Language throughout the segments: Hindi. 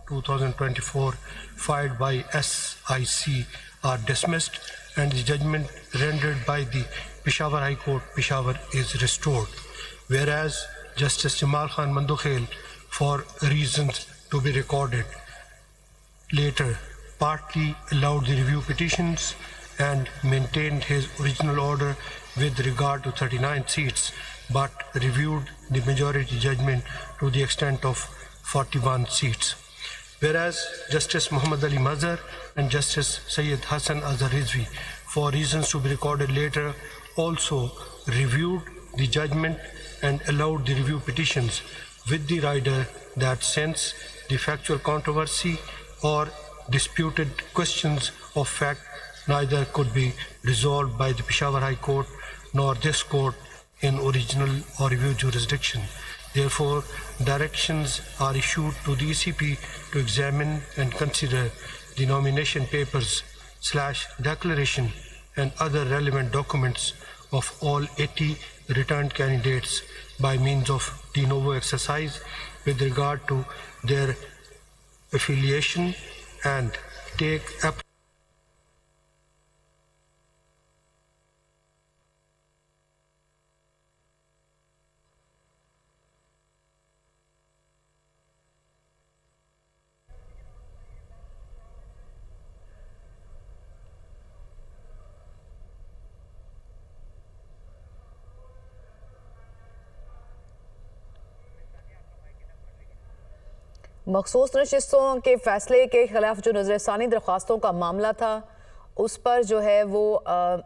2024 filed by SIC are dismissed and the judgment rendered by the Peshawar High Court, Peshawar is restored. Whereas Justice Jamal Khan Mandukhel, for reasons to be recorded later, partly allowed the review petitions and maintained his original order with regard to 39 seats, but reviewed the majority judgment to the extent of 41 seats. Whereas Justice Muhammad Ali Mazhar and Justice Sayyid Hassan Azhar Rizvi, for reasons to be recorded later, also reviewed the judgment and allowed the review petitions with the rider that since the factual controversy or disputed questions of fact neither could be resolved by the Peshawar High Court nor this court in original or review jurisdiction. Therefore, directions are issued to the ECP to examine and consider the nomination papers / declaration and other relevant documents of all 80 returned candidates by means of de novo exercise with regard to their affiliation and take मखसूस नशिस्तों के फैसले के खिलाफ जो नज़रसानी दरख्वास्तों का मामला था उस पर जो है वो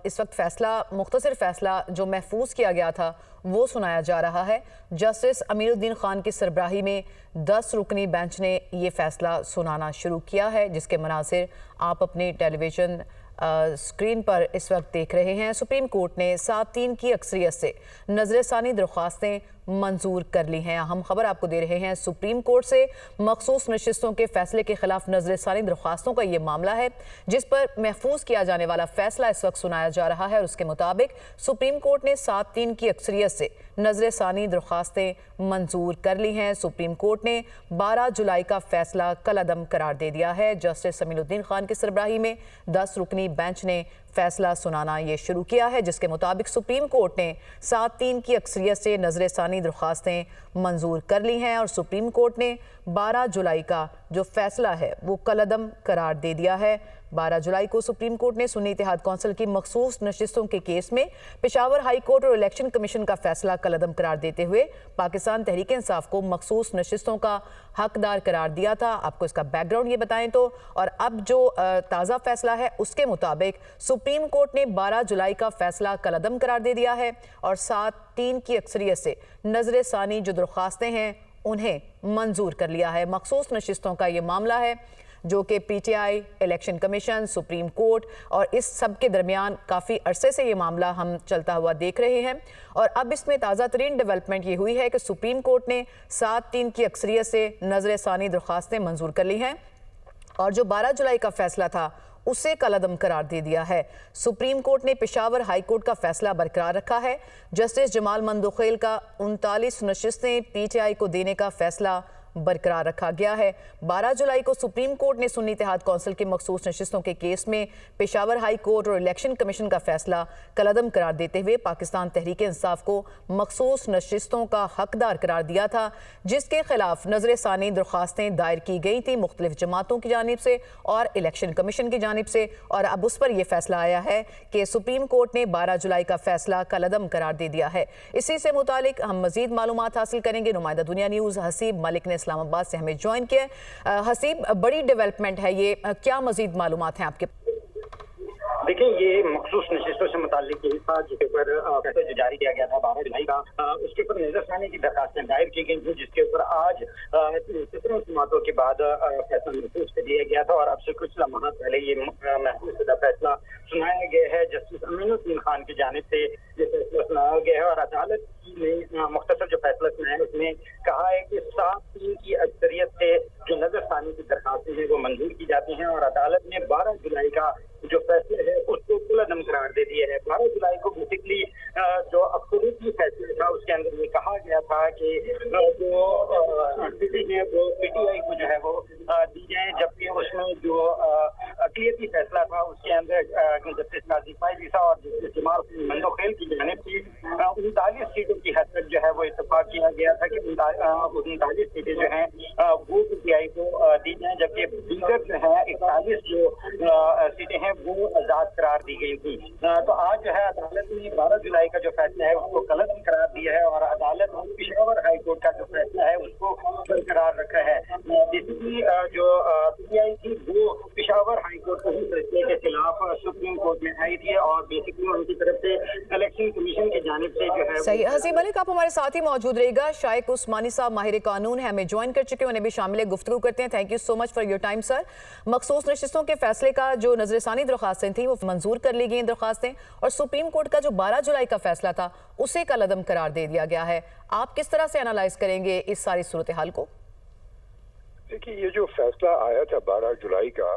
इस वक्त फ़ैसला मुख्तसर फ़ैसला जो महफूज किया गया था वो सुनाया जा रहा है। जस्टिस अमीरुद्दीन खान की सरबराही में 10 रुकनी बेंच ने ये फ़ैसला सुनाना शुरू किया है, जिसके मनासिर आप अपनी टेलीविज़न स्क्रीन पर इस वक्त देख रहे हैं। सुप्रीम कोर्ट ने 7-3 की अक्सरियत से नज़रसानी दरख्वास्तें मंजूर कर ली हैं। अहम खबर आपको दे रहे हैं सुप्रीम कोर्ट से। मखसूस नशिस्तों के फैसले के खिलाफ नज़रसानी दरख्वास्तों का ये मामला है जिस पर महफूज किया जाने वाला फैसला इस वक्त सुनाया जा रहा है और उसके मुताबिक सुप्रीम कोर्ट ने 7-3 की अक्सरियत से नज़रसानी दरख्वास्तें मंजूर कर ली हैं। सुप्रीम कोर्ट ने 12 जुलाई का फैसला कलअदम करार दे दिया है। जस्टिस अमीरुद्दीन खान की सरबराही में 10 रुकनी बेंच ने फैसला सुनाना ये शुरू किया है, जिसके मुताबिक सुप्रीम कोर्ट ने 7-3 की अक्सरियत से नज़रसानी दरख्वास्तें मंजूर कर ली हैं और सुप्रीम कोर्ट ने 12 जुलाई का जो फैसला है वो कलअदम करार दे दिया है। 12 जुलाई को सुप्रीम कोर्ट ने सुन्नी इत्तेहाद कौंसिल की मखसूस नशिस्तों के केस में पेशावर हाई कोर्ट और इलेक्शन कमीशन का फैसला कलअदम करार देते हुए पाकिस्तान तहरीक इंसाफ को मखसूस नशिस्तों का हकदार करार दिया था। आपको इसका बैकग्राउंड ये बताएं तो, और अब जो ताज़ा फैसला है उसके मुताबिक सुप्रीम कोर्ट ने 12 जुलाई का फैसला कलअदम करार दे दिया है और 7-3 की अक्सरियत से नज़रसानी जो दरख्वास्तें हैं उन्हें मंजूर कर लिया है। मखसूस नशिस्तों का ये मामला है जो कि PTI, election commission, supreme court और इस सब के दरमियान काफ़ी अरसे से ये मामला हम चलता हुआ देख रहे हैं और अब इसमें ताज़ा तरीन डेवलपमेंट ये हुई है कि सुप्रीम कोर्ट ने 7-3 की अक्सरियत से नज़रसानी दरख्वास्तें मंजूर कर ली हैं और जो 12 जुलाई का फैसला था उसे कलअदम करार दे दिया है। सुप्रीम कोर्ट ने पेशावर हाई कोर्ट का फैसला बरकरार रखा है। जस्टिस जमाल मंदुखेल का 39 नशिस्तें PTI को देने का फैसला बरकरार रखा गया है। 12 जुलाई को सुप्रीम कोर्ट ने सुन्नी इत्तेहाद कौंसिल की मखसूस नशिस्तों के केस में पेशावर हाई कोर्ट और इलेक्शन कमीशन का फैसला कलअदम करार देते हुए पाकिस्तान तहरीक इंसाफ को मखसूस नशिस्तों का हकदार करार दिया था, जिसके खिलाफ नज़रसानी दरख्वास्तें दायर की गई थी मुख्तलिफ जमातों की जानिब से और इलेक्शन कमीशन की जानिब से। और अब उस पर यह फैसला आया है कि सुप्रीम कोर्ट ने 12 जुलाई का फैसला कलअदम करार दे दिया है। इसी से मुतालिक हम मजीद मालूमात हासिल करेंगे। नुमाइंदा दुनिया न्यूज़ हसीब मलिक ने इस्लामाबाद से हमें ज्वाइन किया। हसीब, बड़ी डेवलपमेंट है ये, क्या मजीद मालूमात हैं आपके? देखिए, ये मखसूस नशिस्तों से मुताल्लिक यही था जिसके ऊपर फैसला जो जारी किया गया था 12 जुलाई का, उसके ऊपर नज़रसानी की दरखास्तें दायर की गई थी, जिसके ऊपर आज 17 समातों के बाद फैसला महफूज कर दिया गया था और अब से कुछ लम्हा पहले ये महफूज शुदा फैसला सुनाया गया है। जस्टिस अमीरुद्दीन खान की जानिब से ये फैसला सुनाया गया है और अदालत ने मुख्तसर जो फैसला सुनाया है उसमें कहा है कि 7-3 की अक्सरियत से जो नज़रसानी की दरखास्तें हैं वो मंजूर की जाती हैं और अदालत ने 12 जुलाई का जो फैसला है उसको कलअदम करार दे दिया है। 12 जुलाई को बेसिकली जो अक्सरियती फैसला था उसके अंदर ये कहा गया था कि जो स्थिति है वो PTI को जो है वो वो पीटीआई को दी जाए, जबकि दीगर जो है 41 जो सीटें हैं वो आजाद करार दी गई थी। तो आज जो है अदालत ने 12 जुलाई का जो फैसला है उसको गलत करार दिया है और अदालत ने पेशावर हाई कोर्ट का जो फैसला है उसको बरकरार रखा है। बेसिकली जो पीटीआई थी वो पेशावर हाई कोर्ट के फैसले के खिलाफ सुप्रीम कोर्ट में आई थी और बेसिकली उनकी तरफ से इलेक्शन कमीशन की जानिब से जो है सही। हसीब मलिक, आप हमारे साथ ही मौजूद रहेगा। शाइक उस्मानी साहब माहिर कानून है, हमें ज्वाइन कर चुके हैं, उन्हें भी शामिल है, गुफ्तगू करते हैं। Thank you so much for your time sir. मखसूस नशिस्तों के फैसले का जो नजरसानी दरख्वास्तें थी वो मंजूर कर ली गई दरख्वास्तें, और सुप्रीम कोर्ट का जो 12 जुलाई का फैसला था उसे कलअदम करार दे दिया गया है। आप किस तरह से एनालाइज करेंगे इस सारी सूरत हाल को? देखिए, ये जो फैसला आया था 12 जुलाई का,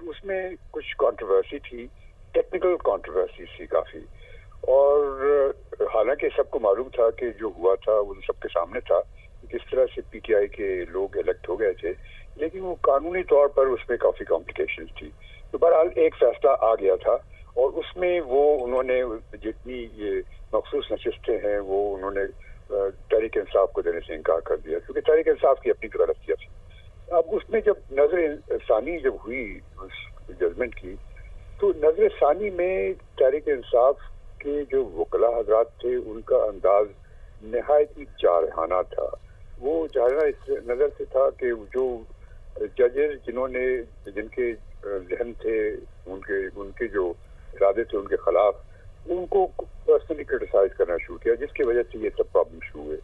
उसमें कुछ कंट्रोवर्सी थी, टेक्निकल कंट्रोवर्सी थी काफी, और हालांकि सबको मालूम था कि जो हुआ था वो सबके सामने था, किस तरह से पीटीआई के लोग इलेक्ट हो गए थे, लेकिन वो कानूनी तौर पर उसमें काफी कॉम्प्लिकेशंस थी। तो बहरहाल एक फैसला आ गया था और उसमें वो उन्होंने जितनी ये मखसूस नशिस्तें हैं वो उन्होंने तहरीक इंसाफ को देने से इनकार कर दिया, क्योंकि तहरीक इंसाफ की अपनी गलतियां थी। अब उसमें जब नजर सानी जब हुई उस जजमेंट की, तो नजर सानी में तहरीक इंसाफ के जो वकला हजरात थे उनका अंदाज नहायत ही जारहाना था। वो जारहाना इस नजर से था कि जो जजेस जिनके जहन थे, उनके जो इरादे थे उनके खिलाफ, उनको पर्सनली क्रिटिसाइज करना शुरू किया, जिसकी वजह से ये सब प्रॉब्लम शुरू हुए।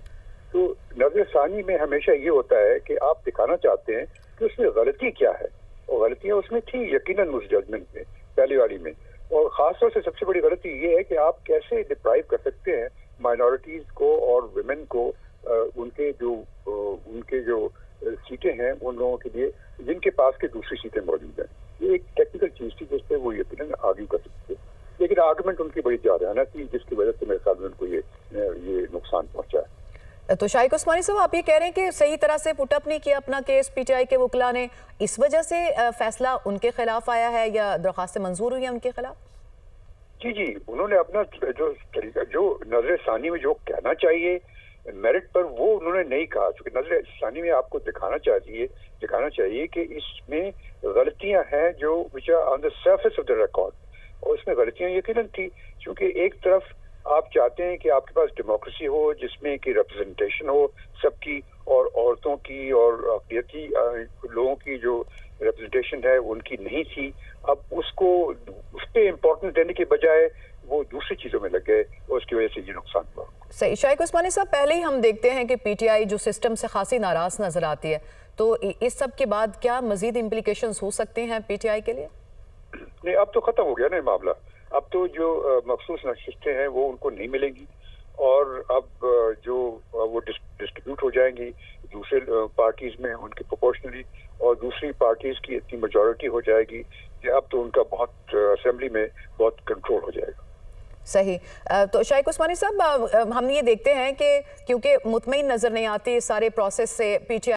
तो नजर सानी में हमेशा ये होता है कि आप दिखाना चाहते हैं कि उसमें गलती क्या है, और गलतियां उसमें थी यकीनन उस जजमेंट में, पहली वाली में। और खासतौर से सबसे बड़ी गलती ये है कि आप कैसे डिप्राइव कर सकते हैं माइनॉरिटीज को और विमेन को उनके जो सीटें हैं उन लोगों के लिए जिनके पास के दूसरी सीटें मौजूद हैं। ये एक टेक्निकल चीज थी जिस पे वो यकीनन आर्ग्यू कर सकते थे, लेकिन आर्गुमेंट उनकी बड़ी जारहाना थी, जिसकी वजह से मेरे ख्याल में उनको ये नुकसान पहुंचा है। तो शाइक उस्मानी साहब, आप ये कह रहे हैं कि सही तरह से पुटअप नहीं किया अपना केस पीटीआई के वकला ने, इस वजह से फैसला उनके खिलाफ आया है या दरख्वास्तें मंजूर हुई है उनके खिलाफ? जी, उन्होंने अपना जो तरीका, जो नजर सानी में जो कहना चाहिए मेरिट पर, वो उन्होंने नहीं कहा। क्योंकि नजर सानी में आपको दिखाना चाहिए कि इसमें गलतियां हैं जो which are on the surface of the record, और इसमें गलतियां यकीनन थी। क्योंकि एक तरफ आप चाहते हैं कि आपके पास डेमोक्रेसी हो जिसमें कि रिप्रेजेंटेशन हो सबकी, और औरतों की और अक़लियती लोगों की जो रिप्रेजेंटेशन है उनकी नहीं थी। अब उस पे इम्पोर्टेंस देने के बजाय वो दूसरी चीजों में लग गए और उसकी वजह से ये नुकसान हुआ। सही। शाइक उस्मानी साहब, पहले ही हम देखते हैं कि पीटीआई जो सिस्टम से खासी नाराज नजर आती है, तो इस सब के बाद क्या मजीद इम्प्लीकेशंस हो सकते हैं पीटीआई के लिए? नहीं, अब तो खत्म हो गया ना मामला। अब तो जो मखसूस नशिस्तें हैं वो उनको नहीं मिलेंगी, और अब जो वो डिस्ट्रीब्यूट हो जाएंगी दूसरे पार्टीज में उनकी प्रोपोर्शनली, और दूसरी पार्टीज की इतनी मेजॉरिटी हो जाएगी कि अब तो उनका बहुत असेंबली में बहुत कंट्रोल हो जाएगा। सही। तो शाइक उस्मानी साहब, हम ये देखते हैं कि क्योंकि मुतमईन नजर नहीं आती इस सारे प्रोसेस से पीटीआई